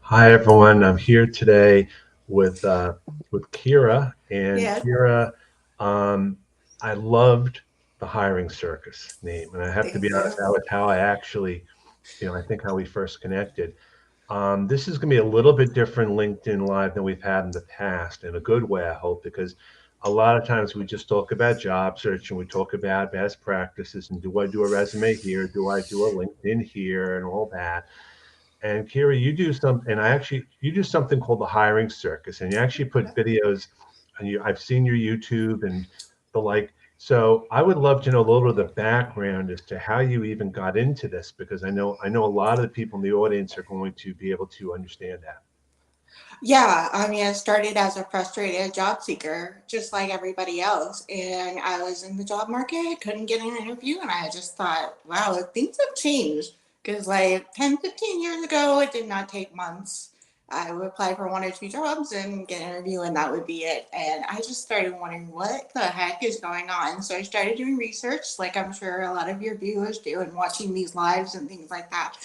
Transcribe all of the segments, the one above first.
Hi everyone. I'm here today with Kera, and Yeah, Kera, um, I loved the Hiring Circus name, and I have to be thank honest, you. that was how I actually, I think how we first connected. This is going to be a little bit different LinkedIn Live than we've had in the past, in a good way, I hope, because a lot of times we just talk about job search and we talk about best practices and do I do a resume here, do I do a LinkedIn here, and all that. And Kira, you do something, and you do something called the hiring circus, and you actually put videos, and I've seen your YouTube and the like. So I would love to know a little of the background as to how you even got into this, because I know a lot of the people in the audience are going to be able to understand that. Yeah, I mean, I started as a frustrated job seeker, just like everybody else. And I was in the job market, couldn't get an interview. And I just thought, wow, things have changed. Because like 10, 15 years ago, it did not take months. I would apply for one or two jobs and get an interview, and that would be it. And I just started wondering what the heck is going on. So I started doing research, like I'm sure a lot of your viewers do, and watching these lives and things like that.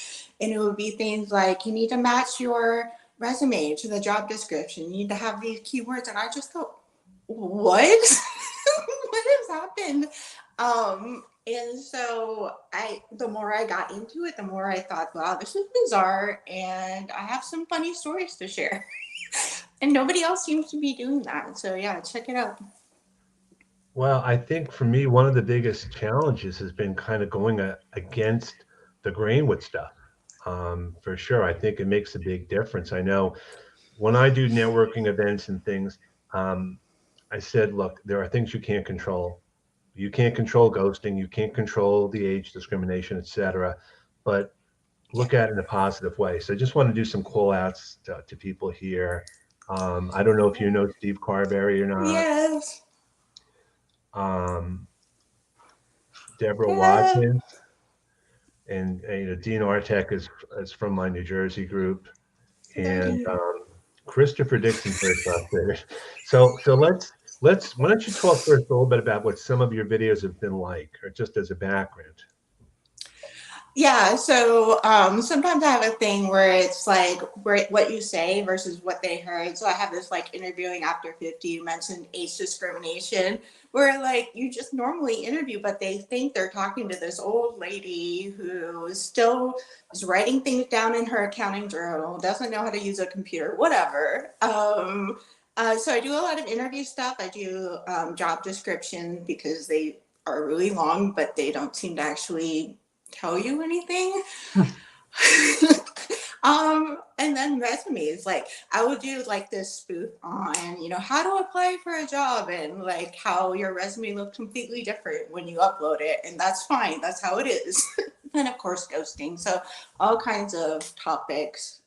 And it would be things like you need to match your resume to the job description. You need to have these keywords. And I just thought, what? What has happened? And so the more I got into it, the more I thought, wow, this is bizarre. And I have some funny stories to share. And nobody else seems to be doing that. So yeah, check it out. Well, I think for me, one of the biggest challenges has been kind of going against the grain with stuff. For sure, I think it makes a big difference. I know when I do networking events and things, um, I said, look, there are things you can't control. You can't control ghosting, you can't control the age discrimination, et cetera, but Yeah. look at it in a positive way. So I just want to do some call outs to people here. I don't know if you know Steve Carberry or not. Yes. Um, Deborah Yeah. Watkins and Dean Artek is from my New Jersey group, and Christopher Dixon's very frustrated. So let's why don't you talk first a little bit about what some of your videos have been like, or just as a background. Yeah, so sometimes I have a thing where it's like what you say versus what they heard. So I have this like interviewing after 50, you mentioned age discrimination, where like you just normally interview, but they think they're talking to this old lady who still is writing things down in her accounting journal, doesn't know how to use a computer, whatever. So I do a lot of interview stuff. I do job description because they are really long, but they don't seem to actually tell you anything. And then resumes, like I would do like this spoof on, how to apply for a job and like how your resume looks completely different when you upload it. And that's fine. That's how it is. And of course, ghosting. So all kinds of topics.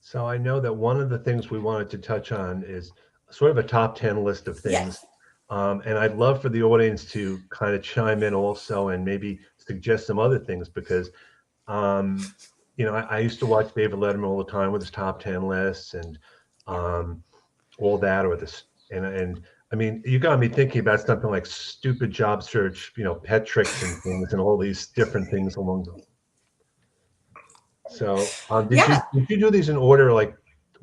So I know that one of the things we wanted to touch on is sort of a top 10 list of things. Yes. And I'd love for the audience to kind of chime in also and maybe suggest some other things because, um, I used to watch David Letterman all the time with his top 10 lists and Yeah. um, all that, or this. And I mean, you got me thinking about something like stupid job search, pet tricks and things and all these different things along the. So, did you Yeah. did you do these in order, like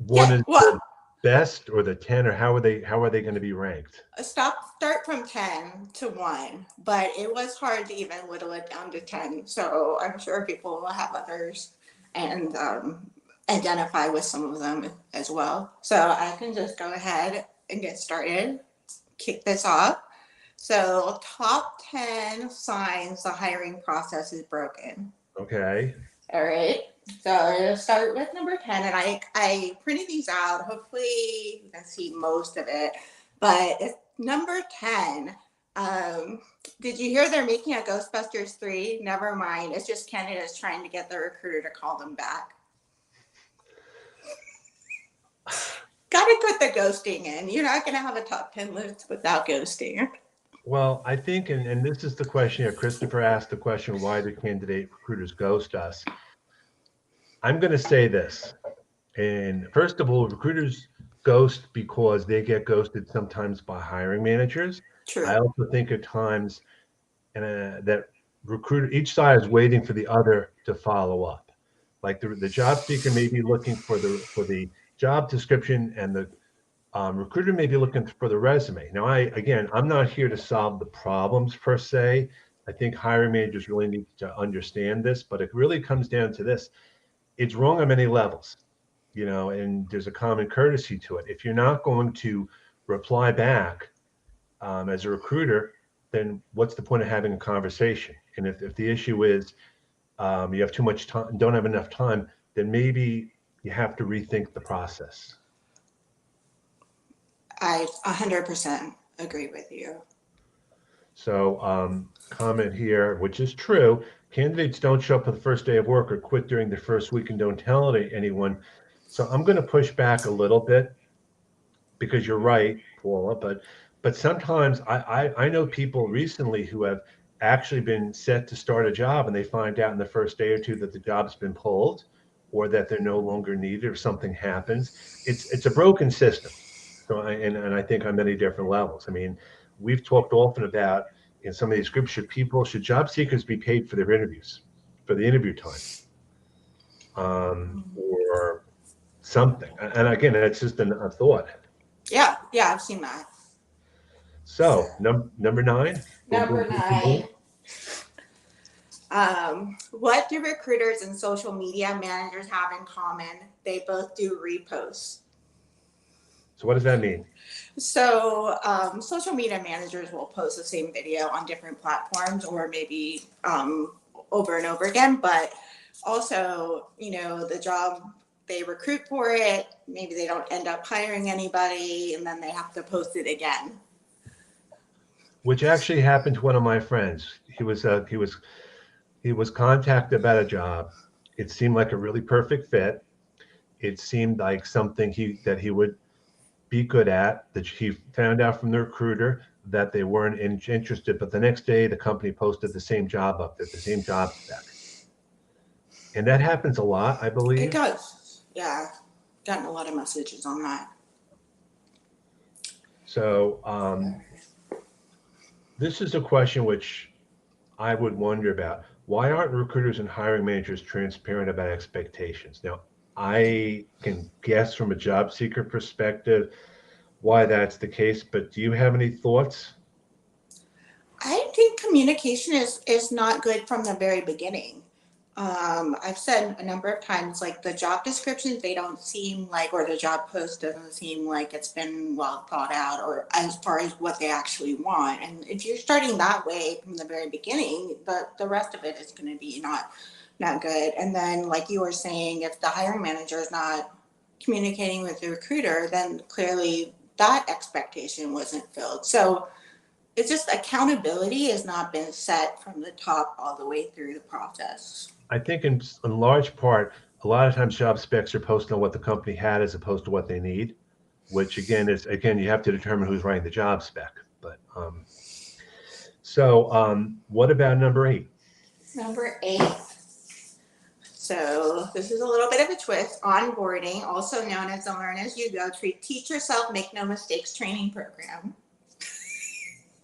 one Yeah. is Well, the best or the 10, or how are they going to be ranked? start from 10 to 1, but it was hard to even whittle it down to 10. So I'm sure people will have others and identify with some of them as well. So I can just go ahead and get started, kick this off. So, top 10 signs the hiring process is broken. Okay. All right. So I'll start with number 10, and I printed these out. Hopefully, you can see most of it. But it's number 10. Um, did you hear they're making a Ghostbusters 3? Never mind. It's just candidates trying to get the recruiter to call them back. Gotta put the ghosting in. You're not going to have a top 10 list without ghosting. Well, I think, and this is the question here. Christopher asked the question, why do candidate recruiters ghost us? I'm going to say this. And first of all, recruiters ghost because they get ghosted sometimes by hiring managers. I True. also think at times that recruiter each side is waiting for the other to follow up. Like the job seeker may be looking for the job description, and the recruiter may be looking for the resume. Now, I'm not here to solve the problems per se. I think hiring managers really need to understand this, but it really comes down to this: it's wrong on many levels, and there's a common courtesy to it. If you're not going to reply back as a recruiter, then what's the point of having a conversation? And if the issue is you have too much time, don't have enough time, then maybe you have to rethink the process. I 100% agree with you. So, comment here, which is true. Candidates don't show up for the first day of work or quit during the first week and don't tell anyone. So, I'm going to push back a little bit because you're right, Paula. But sometimes I know people recently who have actually been set to start a job, and they find out in the first day or two that the job's been pulled, or that they're no longer needed, or something happens. It's a broken system. So and I think on many different levels. I mean, we've talked often about in some of these groups, should job seekers be paid for their interviews, for the interview time, or something? And again, it's just a thought. Yeah, yeah, I've seen that. So, So number nine, boom, boom, number boom, boom, boom. 9. What do recruiters and social media managers have in common? They both do reposts. So what does that mean? So, social media managers will post the same video on different platforms, or maybe over and over again. But also, the job, they recruit for it. Maybe they don't end up hiring anybody, and then they have to post it again. Which actually happened to one of my friends. He was contacted about a job. It seemed like a really perfect fit. It seemed like something he would be good at. That he found out from the recruiter that they weren't interested, but the next day the company posted the same job up there, the same job spec. And that happens a lot, I It believe. does. Yeah. Gotten a lot of messages on that. So this is a question which I would wonder about. Why aren't recruiters and hiring managers transparent about expectations? Now, I can guess from a job seeker perspective why that's the case, but do you have any thoughts? I think communication is not good from the very beginning. I've said a number of times, like the job descriptions, they don't seem like, or the job post doesn't seem like it's been well thought out, or as far as what they actually want. And if you're starting that way from the very beginning, the rest of it is going to be not good. And then, like you were saying, if the hiring manager is not communicating with the recruiter, then clearly that expectation wasn't filled. So it's just accountability has not been set from the top all the way through the process. I think in large part, a lot of times job specs are posted on what the company had as opposed to what they need, which again you have to determine who's writing the job spec. But what about number 8? Number 8. So this is a little bit of a twist. Onboarding, also known as the Learn as You Go, Teach Yourself, Make No Mistakes training program.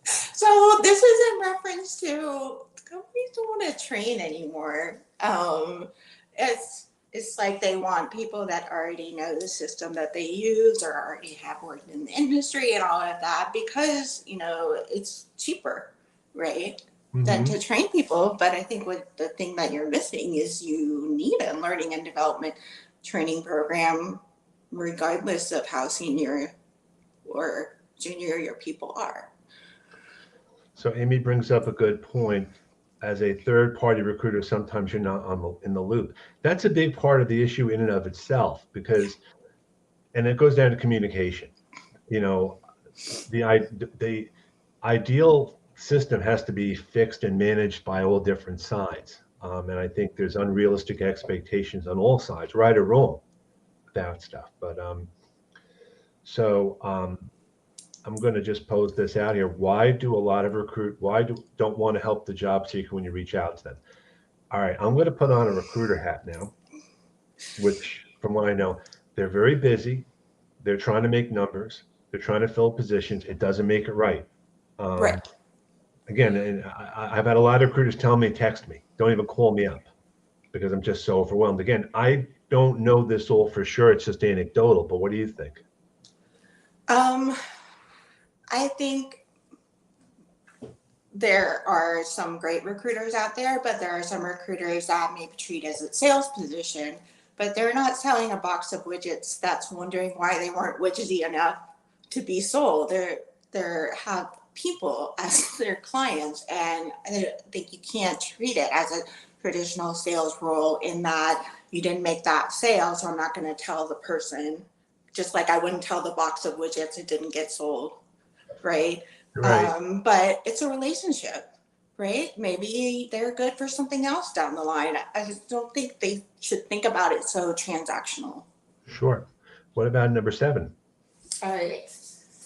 So this is in reference to companies don't want to train anymore. It's like they want people that already know the system that they use or already have worked in the industry and all of that, because it's cheaper, right? Than Mm-hmm. to train people. But I think what the thing that you're missing is you need a learning and development training program, regardless of how senior or junior your people are. So Amy brings up a good point. As a third party recruiter, sometimes you're not in the loop. That's a big part of the issue in and of itself, and it goes down to communication. You know, the ideal system has to be fixed and managed by all different sides. And I think there's unrealistic expectations on all sides, right or wrong, about stuff. But so I'm going to just pose this out here. Why do a lot of don't want to help the job seeker when you reach out to them? All right, I'm going to put on a recruiter hat now, which from what I know, they're very busy. They're trying to make numbers. They're trying to fill positions. It doesn't make it right. Right. Again, and I've had a lot of recruiters tell me, text me, don't even call me up, because I'm just so overwhelmed. Again, I don't know this all for sure. It's just anecdotal, but what do you think? Um, I think there are some great recruiters out there, but there are some recruiters that maybe treat as a sales position, but they're not selling a box of widgets that's wondering why they weren't widgety enough to be sold. They're have people as their clients, and I think you can't treat it as a traditional sales role in that you didn't make that sale, so I'm not going to tell the person, just like I wouldn't tell the box of widgets it didn't get sold, right? Right. But it's a relationship, right? Maybe they're good for something else down the line. I just don't think they should think about it so transactional. Sure. What about number seven? All right.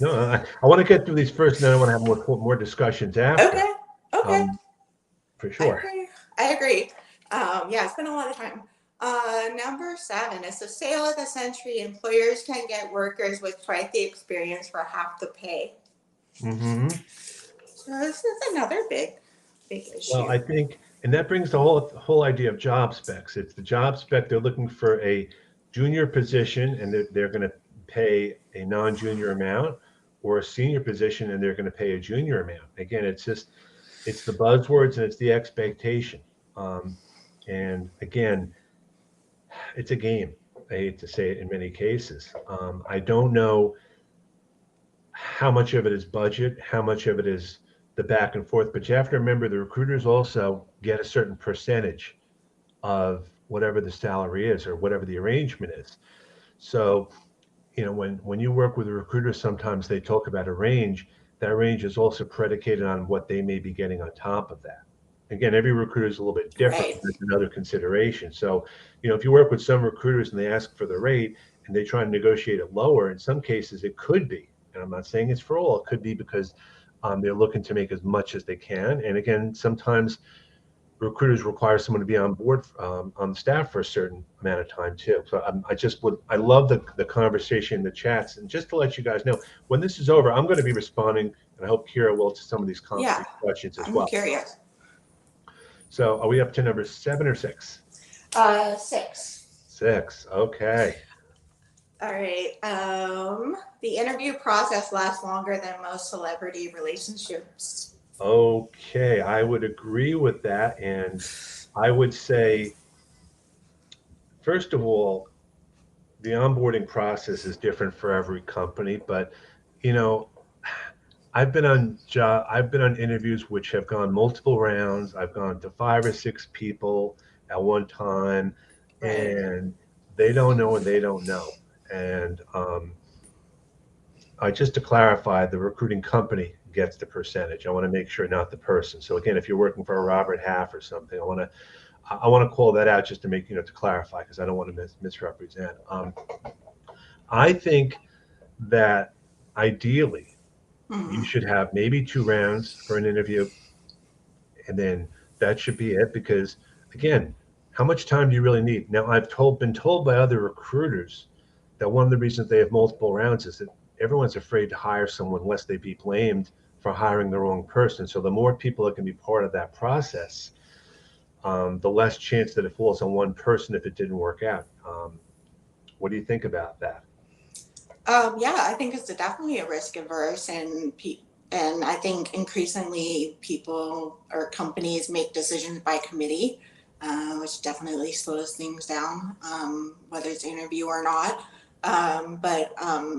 No, I want to get through these first, and then I want to have more discussions after. Okay. Okay. Um, for I sure. agree. I agree. Yeah, it's been a lot of time. Number seven is the sale of the century. Employers can get workers with twice the experience for half the pay. Hmm. So this is another big Well, issue. I think, and that brings the whole idea of job specs. It's the job spec. They're looking for a junior position, and they're going to pay a non-junior amount, or a senior position, and they're going to pay a junior amount. Again, it's the buzzwords and it's the expectation. Um, and again, it's a game. I hate to say it in many cases. I don't know how much of it is budget, how much of it is the back and forth, but you have to remember the recruiters also get a certain percentage of whatever the salary is or whatever the arrangement is. So, when you work with a recruiter, sometimes they talk about a range. That range is also predicated on what they may be getting on top of that. Again, every recruiter is a little bit different, Right. but that's another consideration. So, if you work with some recruiters and they ask for the rate and they try and negotiate it lower, in some cases it could be, and I'm not saying it's for all, it could be because they're looking to make as much as they can. And again, sometimes recruiters require someone to be on board on the staff for a certain amount of time too. So I love the conversation in the chats. And just to let you guys know, when this is over, I'm going to be responding, and I hope Kira will, to some of Yeah. these questions as I'm well. curious. So are we up to number seven or six? Six. Six. Okay. All right. The interview process lasts longer than most celebrity relationships. Okay. I would agree with that. And I would say, first of all, the onboarding process is different for every company, but you know, I've been on interviews which have gone multiple rounds. I've gone to five or six people at one time, Right. and they don't know and they don't know. And just to clarify, the recruiting company gets the percentage. I want to make sure, not the person. So again, if you're working for a Robert Half or something, I want to call that out just to make, to clarify, because I don't want to misrepresent. I think that ideally you Mm-hmm. should have maybe two rounds for an interview, and then that should be it. Because again, how much time do you really need? Now, been told by other recruiters that one of the reasons they have multiple rounds is that everyone's afraid to hire someone lest they be blamed for hiring the wrong person. So the more people that can be part of that process, the less chance that it falls on one person if it didn't work out. What do you think about that? Yeah, I think it's definitely a risk averse, and I think increasingly people or companies make decisions by committee, which definitely slows things down, whether it's interview or not. But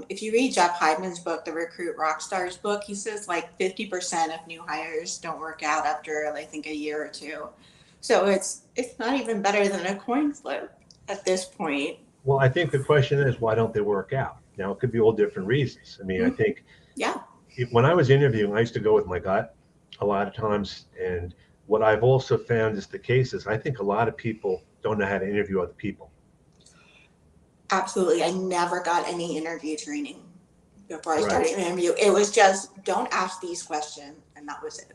if you read Jeff Hyman's book, the Recruit Rockstars book, he says like 50% of new hires don't work out after I think a year or two. So it's not even better than a coin flip at this point. Well, I think the question is, why don't they work out? Now, it could be all different reasons. I mean, I Mm, think yeah. when I was interviewing, I used to go with my gut a lot of times. And what I've also found is the case is, I think a lot of people don't know how to interview other people. Absolutely. I never got any interview training before I Right. started an interview. It was just don't ask these questions, and that was it.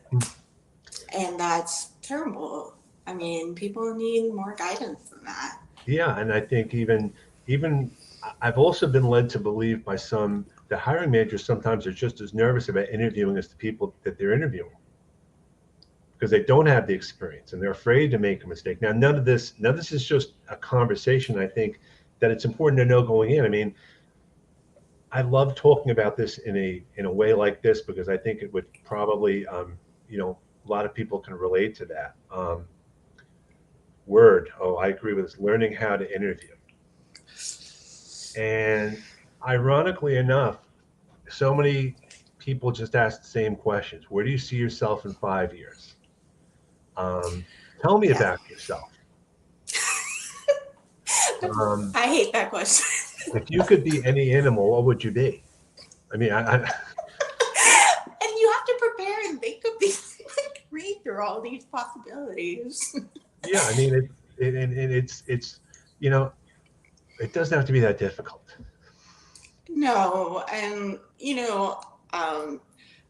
And that's terrible. I mean, people need more guidance than that. Yeah, and I think even I've also been led to believe by some the hiring managers sometimes are just as nervous about interviewing as the people that they're interviewing. because they don't have the experience and they're afraid to make a mistake. Now, none of this is just a conversation. I think that it's important to know going in. I mean, I love talking about this in a way like this because I think it would probably, a lot of people can relate to that. Word, oh, I agree with this. Learning how to interview, and ironically enough, so many people just ask the same questions. Where do you see yourself in 5 years? Tell me Yeah. about yourself. Um, I hate that question. if you could be any animal, what would you be? I mean, And you have to prepare and think of these, like, read through all these possibilities. yeah, I mean, it's, you know, it doesn't have to be that difficult. No, and um,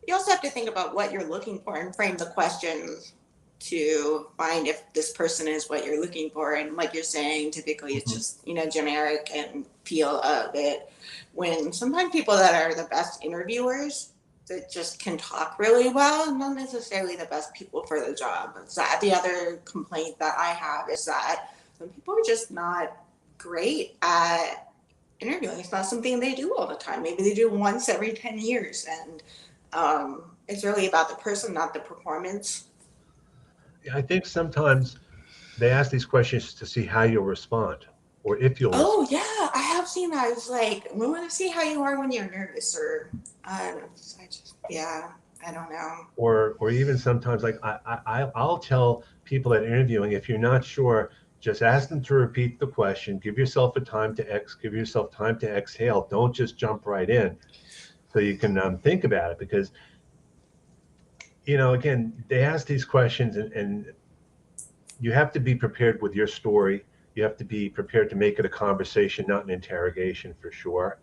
you also have to think about what you're looking for and frame the questions to find if this person is what you're looking for. And like you're saying, typically it's Mhm. just generic and feel of it. When sometimes people that are the best interviewers that just can talk really well, not necessarily the best people for the job. Is that the other complaint that I have is that some people are just not great at interviewing. It's not something they do all the time. Maybe they do once every 10 years. And it's really about the person, not the performance. I think sometimes they ask these questions to see how you'll respond or if you'll respond. Oh, yeah, I have seen that. It's like, we want to see how you are when you're nervous, or I don't know. Yeah, I don't know. Or even sometimes like I'll tell people that are interviewing, if you're not sure, just ask them to repeat the question, give yourself time to exhale, don't just jump right in, so you can think about it. Because again, they ask these questions, and you have to be prepared with your story. You have to be prepared to make it a conversation, not an interrogation, for sure.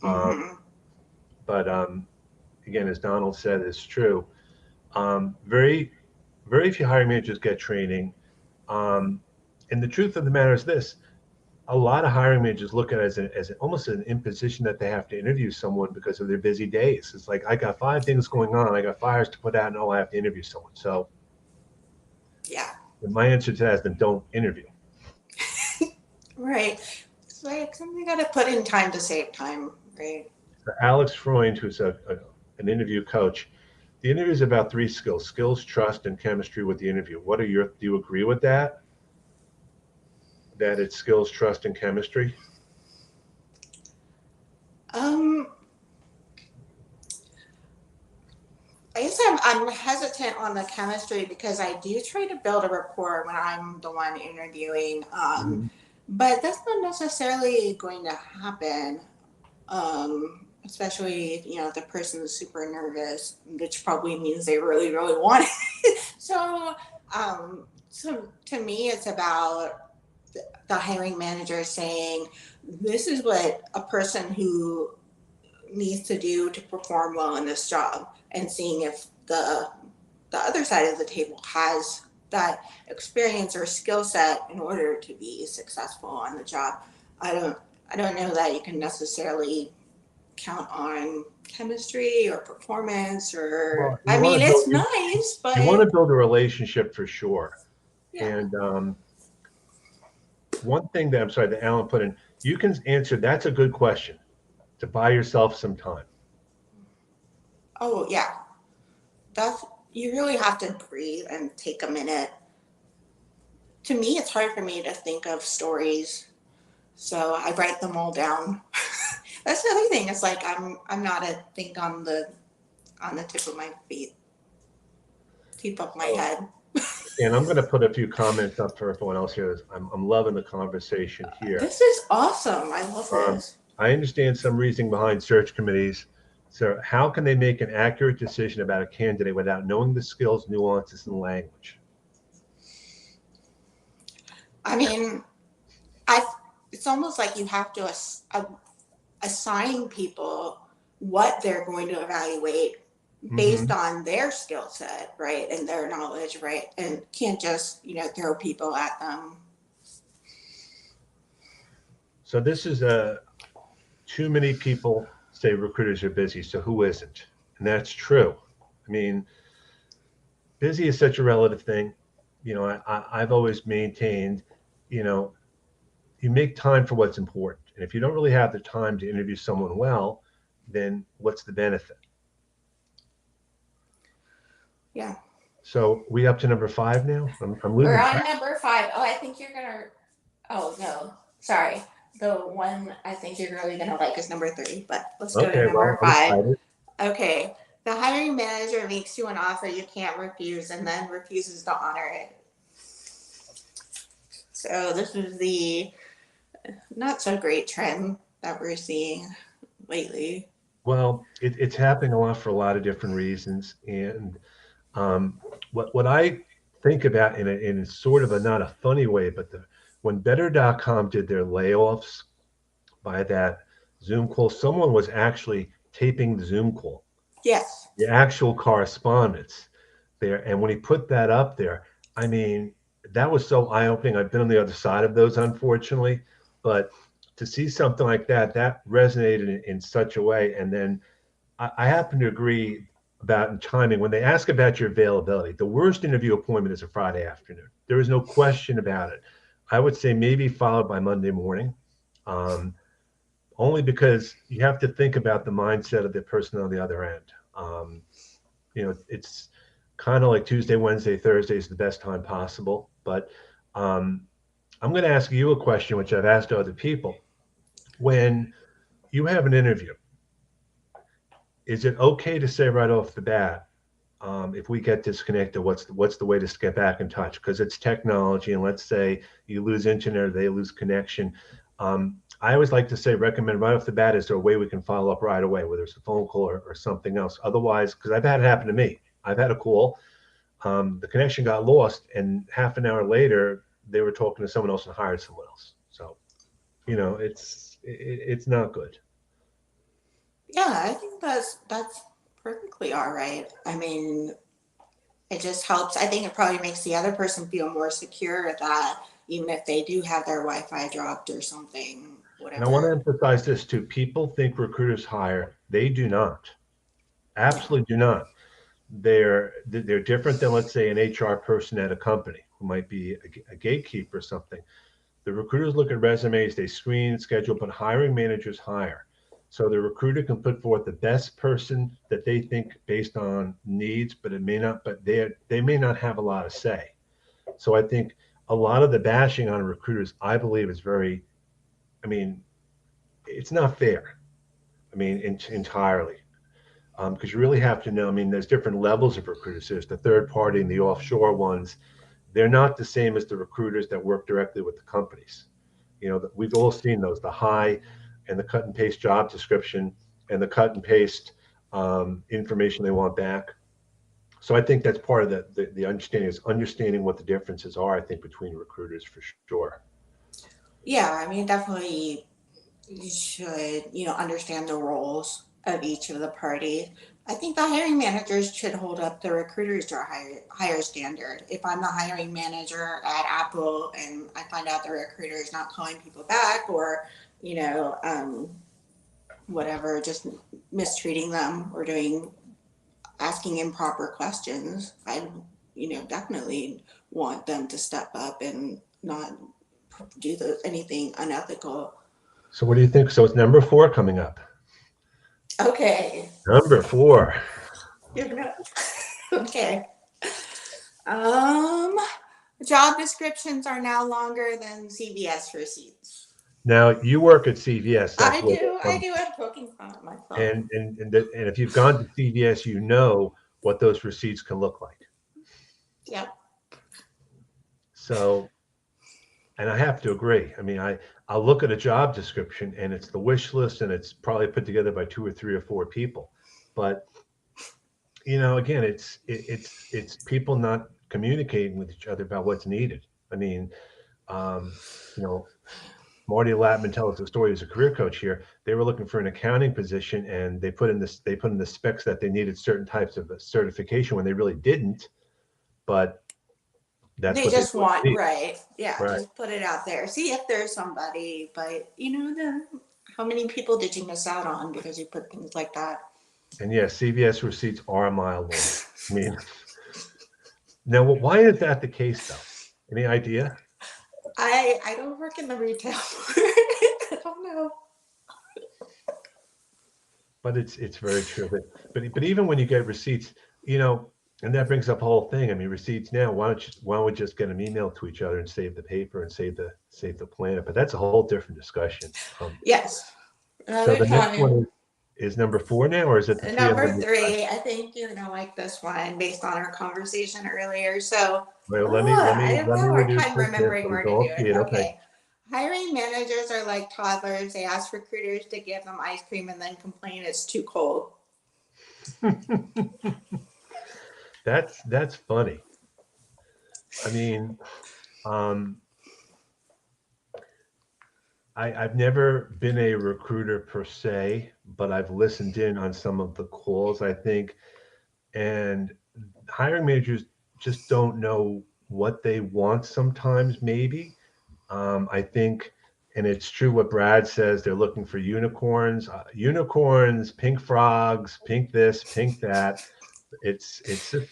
um, Mm-hmm. but again, as Donald said, it's true. Very very few hiring managers get training. Um, and the truth of the matter is this: a lot of hiring managers look at it as almost an imposition that they have to interview someone because of their busy days. It's like, I got 5 things going on, I got fires to put out, and oh, I have to interview someone. So Yeah, my answer to that is, then don't interview. right. It's like something you got to put in time to save time, right? So Alex Freund, who's an interview coach, the interview is about three skills: skills, trust, and chemistry with the interview. Do you agree with that? That it's skills, trust, and chemistry? Um, I guess I'm hesitant on the chemistry because I do try to build a rapport when I'm the one interviewing. Mhm. But that's not necessarily going to happen, especially if, the person is super nervous, which probably means they really, really want it. So to me, it's about the hiring manager saying, this is what a person who needs to do to perform well in this job, and seeing if the other side of the table has that experience or skill set in order to be successful on the job. I don't I don't know that you can necessarily count on chemistry or performance, or Well, I mean it's nice, you want but to build a relationship for sure. yeah. And one thing that I'm sorry that Alan put in, you can answer. That's a good question to buy yourself some time. Oh yeah. That's You really have to breathe and take a minute. To me it's hard for me to think of stories, so I write them all down. That's the other thing. It's like I'm not a think on the tip of my feet, tip of my Oh, head. and I'm going to put a few comments up for everyone else here. I'm loving the conversation here. This is awesome. I love Um, this. I understand some reasoning behind search committees. So, how can they make an accurate decision about a candidate without knowing the skills, nuances, and language? I mean, I it's almost like you have to assign people what they're going to evaluate based Hmm. on their skill set, right, and their knowledge, right, and can't just throw people at them. So, this is too many people say recruiters are busy. So, who isn't? And that's true. I mean, busy is such a relative thing. I've always maintained, you know, you make time for what's important. And if you don't really have the time to interview someone well, then what's the benefit? Yeah. So we up to number five now? I'm We're losing on track. number 5. Oh, I think you're gonna. Oh no, sorry. The one I think you're really gonna like is number 3. But let's go to Okay, well, number I'm 5. excited. Okay. The hiring manager makes you an offer you can't refuse and then refuses to honor it. So this is the not so great trend that we're seeing lately. Well, it's happening a lot for a lot of different reasons. And what I think about in sort of a not a funny way, but when Better.com did their layoffs by that Zoom call, someone was actually taping the Zoom call, Yes. the actual correspondence there. And when he put that up there, I mean, that was so eye opening. I've been on the other side of those, unfortunately, but to see something like that, that resonated in such a way. And then I happen to agree about timing. When they ask about your availability, the worst interview appointment is a Friday afternoon. There is no question about it. I would say maybe followed by Monday morning. Um, Only because you have to think about the mindset of the person on the other end. It's kind of like Tuesday, Wednesday, Thursday is the best time possible. But um, I'm going to ask you a question, which I've asked other people. When you have an interview, is it okay to say right off the bat, if we get disconnected, what's the way to get back in touch? Because it's technology, and let's say you lose internet or they lose connection. I always like to say, recommend right off the bat, is there a way we can follow up right away, whether it's a phone call or something else? Otherwise, because I've had it happen to me, I've had a call, the connection got lost, and half an hour later, they were talking to someone else and hired someone else. So, it's not good. Yeah, I think that's perfectly all right. I mean, it just helps. I think it probably makes the other person feel more secure that even if they do have their Wi-Fi dropped or something, And I want to whatever. emphasize this too. People think recruiters hire. They do not. Absolutely do not. They're different than, let's say, an HR person at a company who might be a gatekeeper or something. The recruiters look at resumes, they screen, schedule, but hiring managers hire. So the recruiter can put forth the best person that they think based on needs, but it may not. But they may not have a lot of say. So I think a lot of the bashing on recruiters, I believe, is very. I mean, it's not fair. I mean, entirely. Because you really have to know. I mean, there's different levels of recruiters. There's the third party and the offshore ones. They're not the same as the recruiters that work directly with the companies. We've all seen those, the high and the cut and paste job description and the cut and paste information they want back. So I think that's part of the understanding is understanding what the differences are, I think, between recruiters for sure. Yeah, I mean, definitely you should, understand the roles of each of the parties. I think the hiring managers should hold up the recruiters to a higher standard. If I'm the hiring manager at Apple and I find out the recruiter is not calling people back or, you know, um, whatever, just mistreating them or asking improper questions, I, definitely want them to step up and not do anything unethical. So what do you think? So it's number four coming up. Okay. Number four. You're gonna, okay. Um, Job descriptions are now longer than CVS receipts. Now you work at CVS. That's I where do. they're I from. do. I'm poking fun at myself. And if you've gone to CVS, you know what those receipts can look like. Yep. So, and I have to agree. I mean, I'll look at a job description and it's the wish list and it's probably put together by two or three or four people. But again, it's people not communicating with each other about what's needed. I mean, um, you know, Marty Latman tells us the story as a career coach here. They were looking for an accounting position and they put in the specs that they needed certain types of certification when they really didn't, but that's They what they just thought want they needed. right. Yeah. Right. Just put it out there. See if there's somebody. But then how many people did you miss out on because you put things like that? And yes, CVS receipts are a mile long. I mean, Now, why is that the case, though? Any idea? I don't work in the retail. I don't know. But it's very true. But even when you get receipts, you know, and that brings up the whole thing. I mean, receipts now. Why don't we just get them emailed to each other and save the paper and save the planet? But that's a whole different discussion. Yes. So Another the next one time. is number four now, or is it the three I'm Number going to? three, I think you're gonna like this one based on our conversation earlier. So, Well, I have let a me hard reduce time this here remembering so we where can to do all see it. it. Okay. Okay. Hiring managers are like toddlers. They ask recruiters to give them ice cream and then complain it's too cold. That's funny. I mean, um, I've never been a recruiter per se, but I've listened in on some of the calls, I think, and hiring managers just don't know what they want sometimes, maybe. I think, and it's true what Brad says, they're looking for unicorns, pink frogs, pink this, pink that. It's just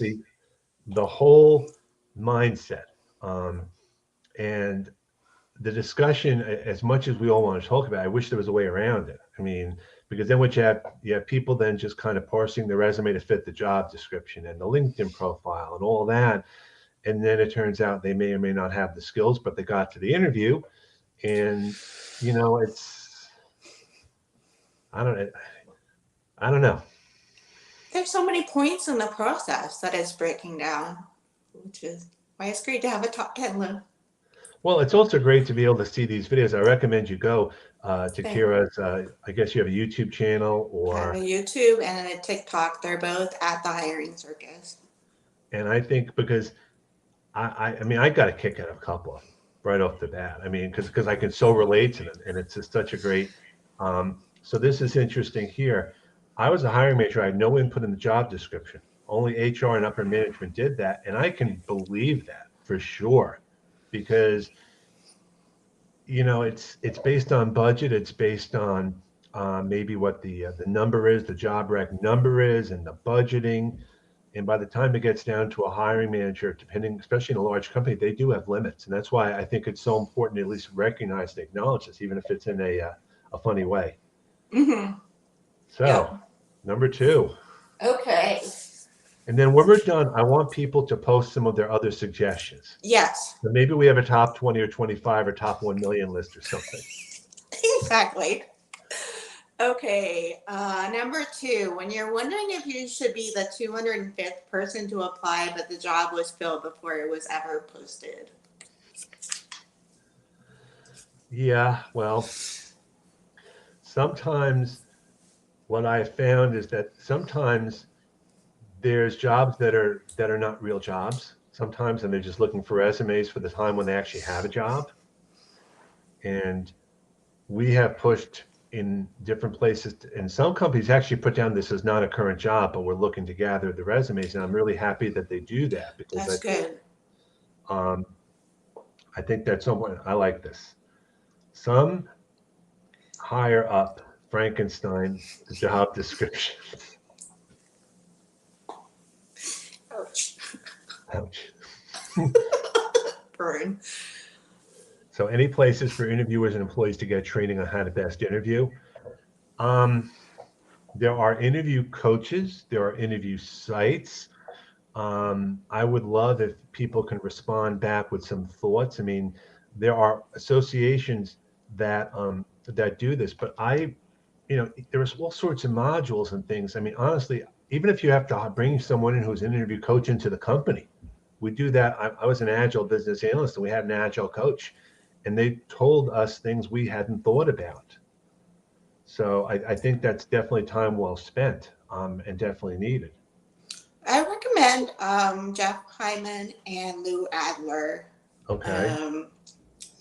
the whole mindset. Um, and the discussion, as much as we all want to talk about, I wish there was a way around it. I mean, because then what you have people then just kind of parsing the resume to fit the job description and the LinkedIn profile and all that. And then it turns out they may or may not have the skills, but they got to the interview. And, you know, I don't, I don't know. There's so many points in the process that it's breaking down, which is why it's great to have a top 10 list. Well, it's also great to be able to see these videos. I recommend you go to Thing. Kira's, I guess you have a YouTube channel I have a or, YouTube and a TikTok. They're both at the hiring circus. and I think because I mean, I got a kick out of a couple of them right off the bat. I mean, because I can so relate to them, and it's just such a great. So this is interesting here. I was a hiring manager. I had no input in the job description. Only HR and upper management did that, and I can believe that for sure, because you know it's based on budget. It's based on maybe what the number is, the job rec number is, and the budgeting. And by the time it gets down to a hiring manager, depending, especially in a large company, they do have limits, and that's why I think it's so important to at least recognize and acknowledge this, even if it's in a funny way. Mm-hmm. So, Yep. number two, Okay. and then when we're done, I want people to post some of their other suggestions. Yes. So maybe we have a top 20 or 25 or top 1 million list or something. Exactly. Okay. Number two, when you're wondering if you should be the 205th person to apply, but the job was filled before it was ever posted. Yeah, well, sometimes what I found is that sometimes there's jobs that are not real jobs sometimes, and they're just looking for resumes for the time when they actually have a job. And we have pushed in different places, and some companies actually put down this is not a current job, but we're looking to gather the resumes. And I'm really happy that they do that because That's good. um, I think that's someone I like this. Some higher up Frankenstein the job description. Ouch. Ouch. Burn. So any places for interviewers and employees to get training on how to best interview. Um, there are interview coaches. There are interview sites. I would love if people can respond back with some thoughts. I mean, there are associations that do this, but there's all sorts of modules and things. I mean, honestly, even if you have to bring someone in who's an interview coach into the company, we do that. I was an agile business analyst, and we had an agile coach, and they told us things we hadn't thought about. So I think that's definitely time well spent and definitely needed. I recommend Jeff Hyman and Lou Adler Okay. um,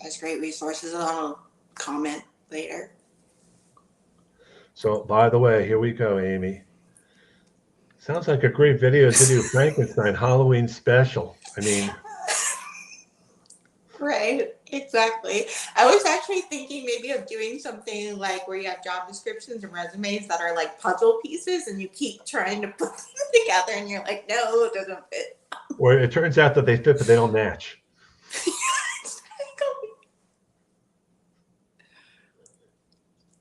as great resources. I'll comment later. So, by the way, here we go, Amy. Sounds like a great video to do Frankenstein Halloween special. I mean, Right, exactly. I was actually thinking maybe of doing something like where you have job descriptions and resumes that are like puzzle pieces and you keep trying to put them together and you're like, no, it doesn't fit. Or it turns out that they fit, but they don't match.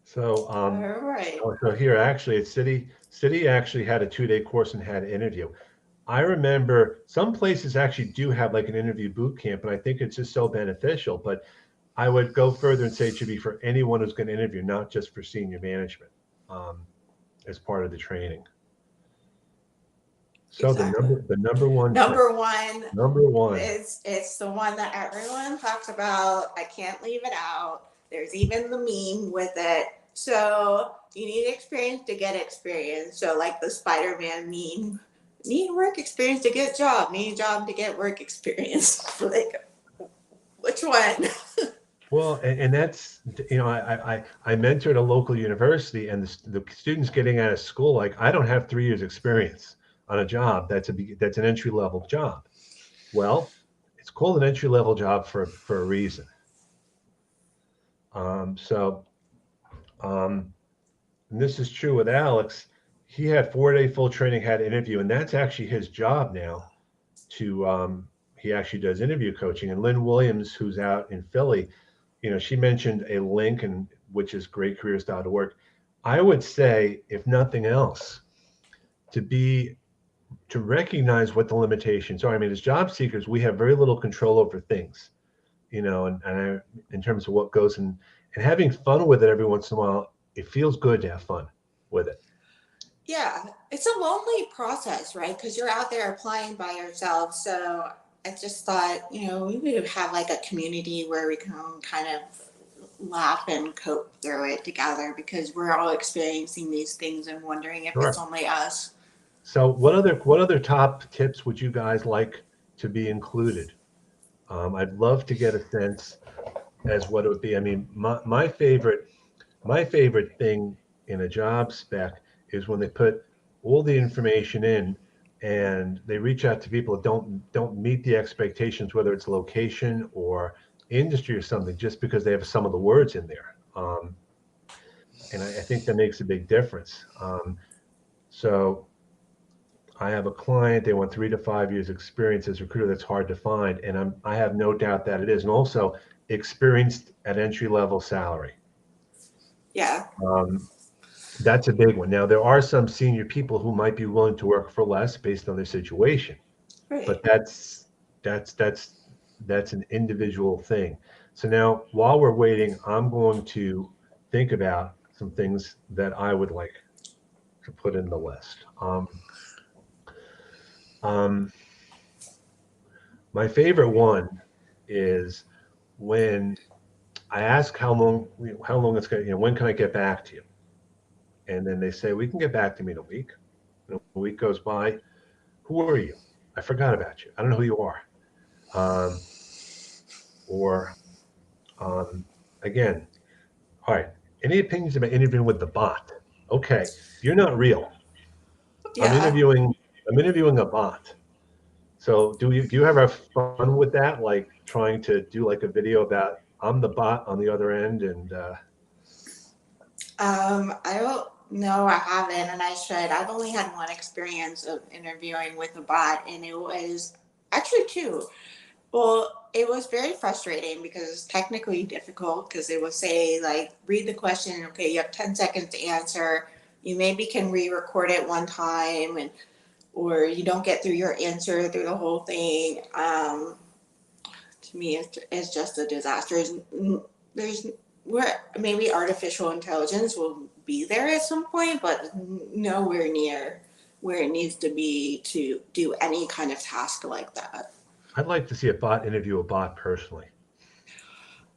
So, All right. so here actually, it's City actually had a 2-day course and had an interview. I remember some places actually do have like an interview boot camp, and I think it's just so beneficial. But I would go further and say it should be for anyone who's going to interview, not just for senior management, um, as part of the training. So Exactly. the number one tip, Number one number one, is it's the one that everyone talks about. I can't leave it out. There's even the meme with it. So you need experience to get experience. So like the Spider-Man meme, need work experience to get job. Need job to get work experience. Like which one? well, and that's, I mentored a local university, and the students getting out of school, like, I don't have 3 years experience on a job that's an entry level job. Well, it's called an entry level job for a reason. So, um, and this is true with Alex. He had 4-day full training, had an interview, and that's actually his job now. To He actually does interview coaching. And Lynn Williams, who's out in Philly, she mentioned a link, and which is greatcareers.org. I would say, if nothing else, to be to recognize what the limitations are. I mean, as job seekers, we have very little control over things, in terms of what goes in, and having fun with it every once in a while. It feels good to have fun with it. Yeah, it's a lonely process, right? Because you're out there applying by yourself. So I just thought, we would have like a community where we can kind of laugh and cope through it together because we're all experiencing these things and wondering if it's Sure. only us. So, what other top tips would you guys like to be included? I'd love to get a sense as what it would be. I mean, my favorite thing in a job spec is when they put all the information in, and they reach out to people that don't meet the expectations, whether it's location or industry or something, just because they have some of the words in there. And I think that makes a big difference. So I have a client, they want 3 to 5 years experience as a recruiter. That's hard to find. And I have no doubt that it is. And also experienced at entry level salary. Yeah, Um, that's a big one. Now, there are some senior people who might be willing to work for less based on their situation, but right. that's an individual thing. So now, while we're waiting, I'm going to think about some things that I would like to put in the list. Um, my favorite one is when I ask how long it's going. When can I get back to you? And then they say we can get back to me in a week. And a week goes by. Who are you? I forgot about you. I don't know who you are. Um, or again, all right. Any opinions about interviewing with the bot? Okay, you're not real. I'm Yeah. interviewing. I'm interviewing a bot. So do you have a fun with that? Like trying to do like a video about I'm the bot on the other end, and I don't know. I haven't, and I should. I've only had one experience of interviewing with a bot, and it was actually two. Well, it was very frustrating because it's technically difficult because it would say like read the question, okay, you have 10 seconds to answer. You maybe can re-record it one time and or you don't get through your answer through the whole thing. To me it's just a disaster. There's where maybe artificial intelligence will be there at some point, but nowhere near where it needs to be to do any kind of task like that. I'd like to see a bot interview a bot personally.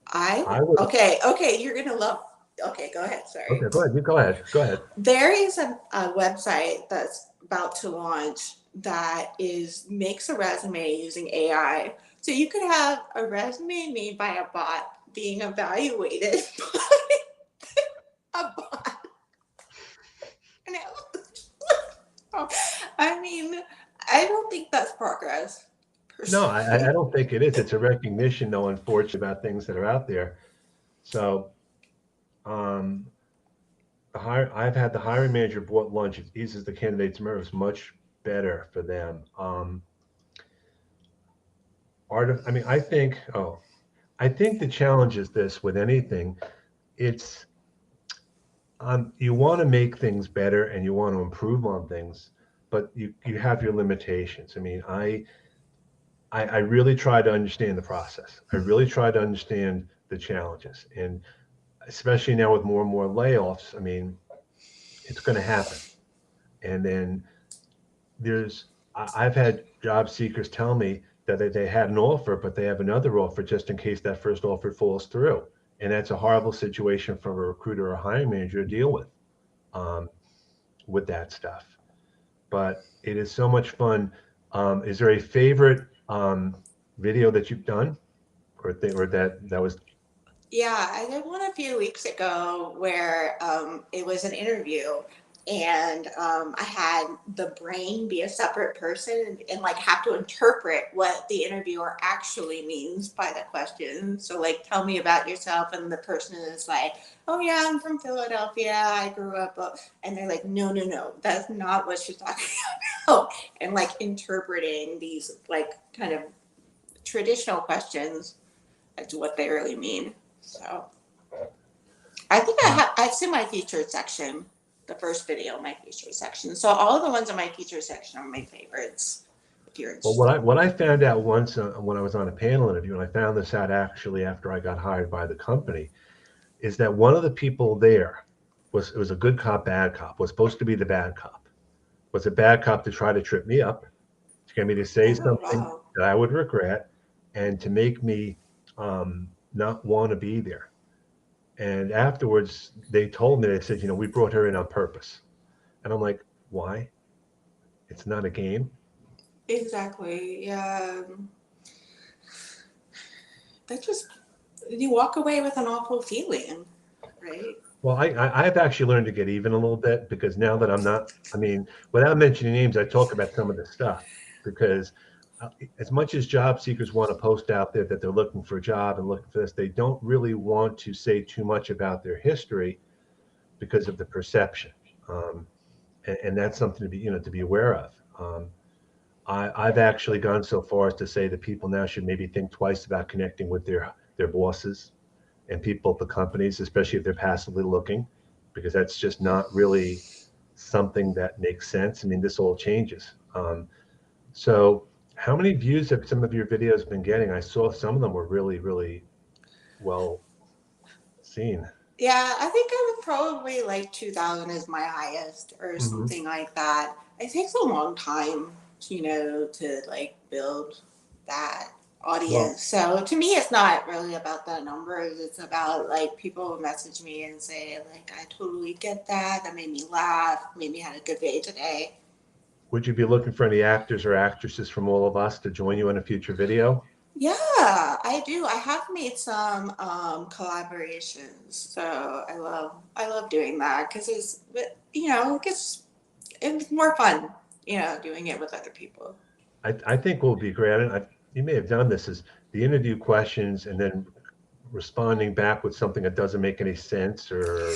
I I would. okay, you're gonna love. Okay, go ahead. Okay, Sorry. go ahead. You go ahead. Go ahead. There is a website that's about to launch that is makes a resume using AI. So you could have a resume made by a bot being evaluated by a bot. And I mean, I don't think that's progress. No, I Personally. don't think it is. It's a recognition, though, unfortunately, about things that are out there. So, um, I've had the hiring manager bought lunch. It eases the candidate's nerves much better for them. I mean, I think the challenge is this with anything. It's you want to make things better and you want to improve on things, but you have your limitations. I mean, I really try to understand the process. I really try to understand the challenges, and especially now with more and more layoffs. I mean, it's going to happen. And then there's I've had job seekers tell me that they had an offer, but they have another offer just in case that first offer falls through, and that's a horrible situation for a recruiter or a hiring manager to deal um, with that stuff. But it is so much fun. Is there a favorite video that you've done, or that was? Yeah, I did one a few weeks ago where it was an interview, and I had the brain be a separate person and like have to interpret what the interviewer actually means by the question. So like, tell me about yourself, and the person is like, "Oh yeah, I'm from Philadelphia. I grew up," and they're like, "No, no, no, that's not what she's talking about," and like interpreting these like kind of traditional questions as to what they really mean. So I think Uh, I've seen my featured section, the first video, my featured section. So all of the ones in my featured section are my favorites. If you're well, interested. what I found out once when I was on a panel interview, and I found this out actually after I got hired by the company, is that one of the people there was a good cop, bad cop, was supposed to be the bad cop, was a bad cop to try to trip me up, to get me to say Oh something wow. that I would regret, and to make me not want to be there. And afterwards, they told me, they said, you know, we brought her in on purpose. And I'm like, why? It's not a game. Exactly. Yeah. That just you walk away with an awful feeling, right? Well, I've actually learned to get even a little bit because now that I'm not, I mean, without mentioning names, I talk about some of this stuff because as much as job seekers want to post out there that they're looking for a job and looking for this, they don't really want to say too much about their history because of the perception. Um, and that's something to be, you know, to be aware of. I've actually gone so far as to say that people now should maybe think twice about connecting with their bosses and people at the companies, especially if they're passively looking, because that's just not really something that makes sense. I mean, this all changes. So, how many views have some of your videos been getting? I saw some of them were really, really well seen. Yeah, I think I would probably like 2000 is my highest or Hmm. something like that. It takes a long time, to like build that Well, audience. So to me, it's not really about the numbers. It's about like people message me and say like, I totally get that. That made me laugh. Made me had a good day today. would you be looking for any actors or actresses from all of us to join you in a future video? Yeah, I do. I have made some collaborations. So I love doing that because it's more fun, doing it with other people. I think will be great. You may have done this, is the interview questions and then responding back with something that doesn't make any sense or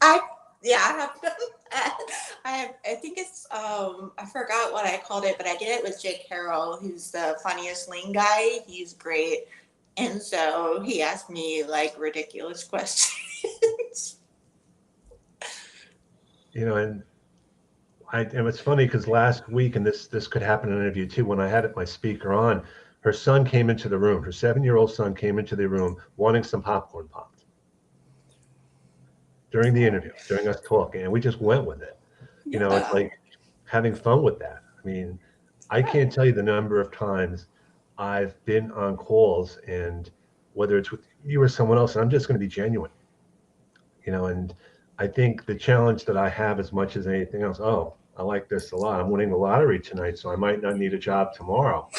I Yeah, I have done that. I think it's I forgot what I called it, but I did it with Jake Harrell, who's the funniest lean guy. He's great. And so he asked me like ridiculous questions. you know, and it's funny because last week, and this could happen in an interview too, when I had my speaker on, her son came into the room. Her 7-year-old son came into the room wanting some popcorn popped during the interview, during us talking, and we just went with it. You know, it's Yeah. like having fun with that. I mean, I can't tell you the number of times I've been on calls, and whether it's with you or someone else, and I'm just going to be genuine, you know. And I think the challenge that I have, as much as anything else, oh, I like this a lot. I'm winning the lottery tonight, so I might not need a job tomorrow.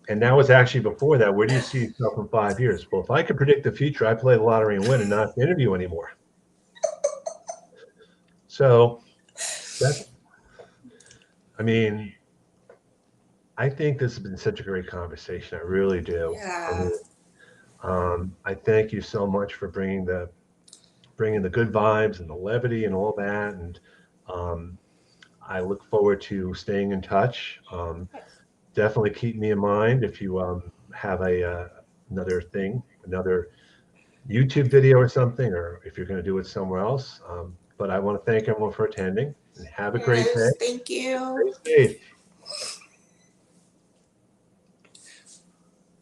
And that was actually before that. Where do you see yourself in 5 years? Well, if I could predict the future, I play the lottery and win and not interview anymore. So that's, I mean, I think this has been such a great conversation. I really do. I Yeah. mean, I thank you so much for bringing the good vibes and the levity and all that. And um, I look forward to staying in touch. definitely keep me in mind if you have another thing, another YouTube video or something, or if you're going to do it somewhere else. But I want to thank everyone for attending and have a great day. Yes, thank you. Stay safe.